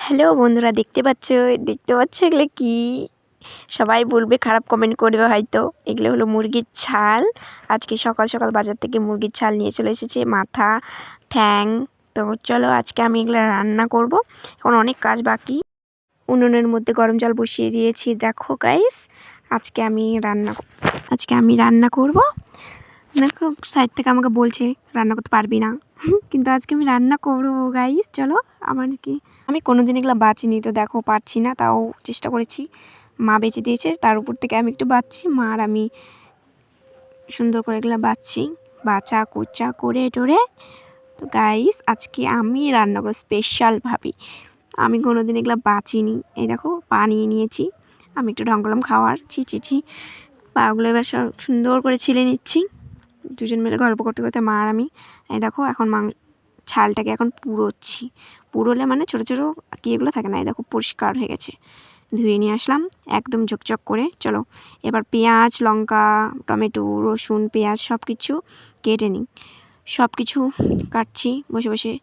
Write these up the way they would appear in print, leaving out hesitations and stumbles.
Hello বন্ধুরা, দেখতে পাচ্ছ এগুলো কি? সবাই বলবে, খারাপ কমেন্ট করবে হয়তো। এগুলো হলো মুরগির ছাল। আজকে সকাল সকাল বাজার থেকে মুরগির ছাল নিয়ে চলে এসেছে, মাথা, ঠ্যাং। তো চলো আজকে আমি এগুলো রান্না করব। এখন অনেক কাজ বাকি। উনুনের মধ্যে গরম জল বসিয়ে দিয়েছি। দেখো গাইস, আজকে আমি রান্না করব। দেখো সাইড থেকে আমাকে বলছে রান্না করতে পারবি না, কিন্তু আজকে আমি রান্না করবো গাইস। চলো, আমি কোনোদিন এগুলো বাঁচিনি, তো দেখো পারছি না, তাও চেষ্টা করেছি। মা বেঁচে দিয়েছে, তার উপর থেকে আমি একটু বাঁচছি। মা আর আমি সুন্দর করে এগুলো বাছা কোচা করে টোরে। তো গাইস, আজকে আমি রান্না করবো স্পেশালভাবে। আমি কোনোদিন এগুলো বাঁচিনি। এই দেখো পা নিয়ে নিয়েছি, আমি একটু ঢং করলাম খাওয়ার। ছি পাগুলো এবার সব সুন্দর করে ছিলে নিচ্ছি। দুজন মিলে গল্প করতে করতে মা আর আমি। এই দেখো এখন ছালটাকে এখন পুরোলে মানে ছোটো ছোটো কি এগুলো থাকে না, এই দেখো পরিষ্কার হয়ে গেছে। ধুয়ে নিয়ে আসলাম একদম ঝকঝক করে। চলো এবার পেঁয়াজ, লঙ্কা, টমেটো, রসুন, পেঁয়াজ সব কিছু কেটে নিই। সব কিছু কাটছি বসে বসে।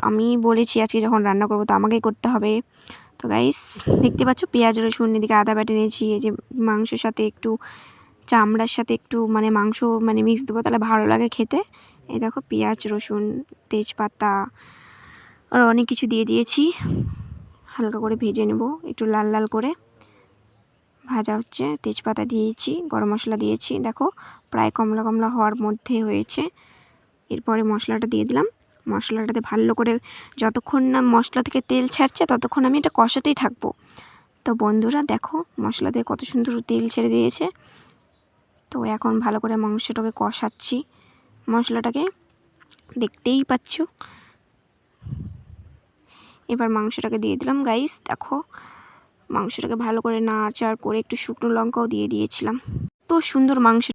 আমি বলেছি আজকে যখন রান্না করবো তো আমাকেই করতে হবে। তো গাইস দেখতে পাচ্ছ, পেঁয়াজ রসুন, এদিকে আদা বেটে নিয়েছি। এই যে মাংসের সাথে একটু চামড়ার সাথে একটু মাংস মিক্স দেবো, তাহলে ভালো লাগে খেতে। এই দেখো পেঁয়াজ রসুন তেজপাতা আর অনেক কিছু দিয়ে দিয়েছি। হালকা করে ভেজে নেব, একটু লাল লাল করে ভাজা হচ্ছে। তেজপাতা দিয়েছি, গরম মশলা দিয়েছি। দেখো প্রায় কমলা কমলা হওয়ার মধ্যে হয়েছে। এরপরে মশলাটা দিয়ে দিলাম। মশলাটাতে ভালো করে যতক্ষণ না মশলা থেকে তেল ছাড়ছে ততক্ষণ আমি এটা কষাতেই থাকবো। তো বন্ধুরা দেখো, মশলা দিয়ে কত সুন্দর তেল ছেড়ে দিয়েছে। তো এখন ভালো করে মাংসটাকে কষাচ্ছি। মশলাটাকে দেখতেই পাচ্ছ। এবার মাংসটাকে দিয়ে দিলাম গাইস। দেখো মাংসটাকে ভালো করে নাড়াচাড়া করে একটু শুকনো লঙ্কাও দিয়ে দিয়েছিলাম। তো সুন্দর মাংস